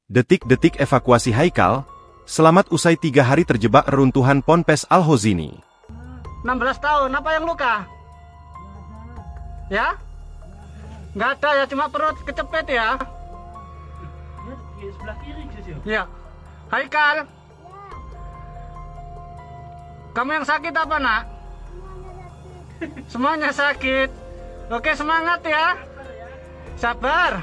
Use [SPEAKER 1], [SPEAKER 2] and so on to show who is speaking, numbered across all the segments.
[SPEAKER 1] Detik-detik evakuasi Haikal, selamat usai 3 hari terjebak reruntuhan Ponpes Al-Hozini.
[SPEAKER 2] 16 tahun, apa yang luka? Ya? Nggak ada ya, cuma perut kecepet ya?
[SPEAKER 3] Di sebelah kiri, Jus.
[SPEAKER 2] Ya. Haikal? Kamu yang sakit apa, nak? Semuanya sakit. Oke, semangat ya. Sabar.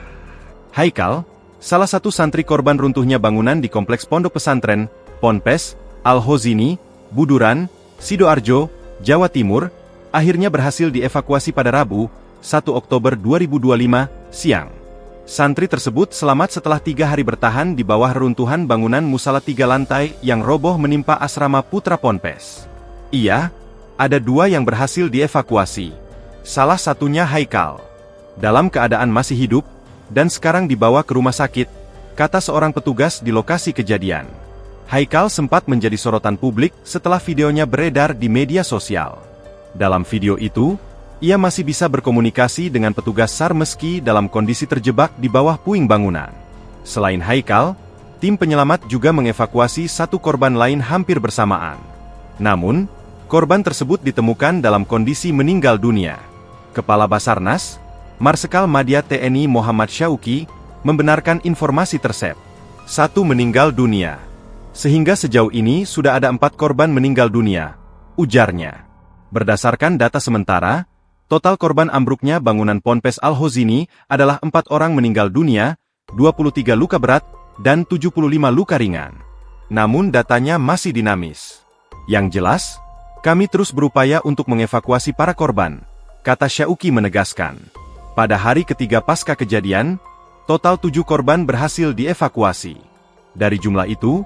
[SPEAKER 1] Haikal, salah satu santri korban runtuhnya bangunan di kompleks pondok pesantren, Ponpes Al-Hozini, Buduran, Sidoarjo, Jawa Timur, akhirnya berhasil dievakuasi pada Rabu, 1 Oktober 2025, siang. Santri tersebut selamat setelah 3 hari bertahan di bawah reruntuhan bangunan musala 3 lantai yang roboh menimpa asrama putra Ponpes. Ada 2 yang berhasil dievakuasi. Salah satunya Haikal. Dalam keadaan masih hidup, dan sekarang dibawa ke rumah sakit, kata seorang petugas di lokasi kejadian. Haikal sempat menjadi sorotan publik setelah videonya beredar di media sosial. Dalam video itu, ia masih bisa berkomunikasi dengan petugas SAR meski dalam kondisi terjebak di bawah puing bangunan. Selain Haikal, tim penyelamat juga mengevakuasi 1 korban lain hampir bersamaan. Namun, korban tersebut ditemukan dalam kondisi meninggal dunia. Kepala Basarnas, Marsikal Madya TNI Muhammad Syauki, membenarkan informasi tersebut. 1 meninggal dunia. Sehingga sejauh ini sudah ada 4 korban meninggal dunia, ujarnya. Berdasarkan data sementara, total korban ambruknya bangunan Ponpes Al-Hozini adalah 4 orang meninggal dunia, 23 luka berat, dan 75 luka ringan. Namun datanya masih dinamis. Yang jelas, kami terus berupaya untuk mengevakuasi para korban, kata Syauki menegaskan. Pada hari ketiga pasca kejadian, total 7 korban berhasil dievakuasi. Dari jumlah itu,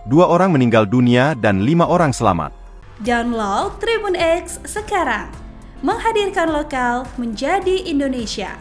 [SPEAKER 1] 2 orang meninggal dunia dan 5 orang selamat.
[SPEAKER 4] Download Tribun X sekarang, menghadirkan lokal menjadi Indonesia.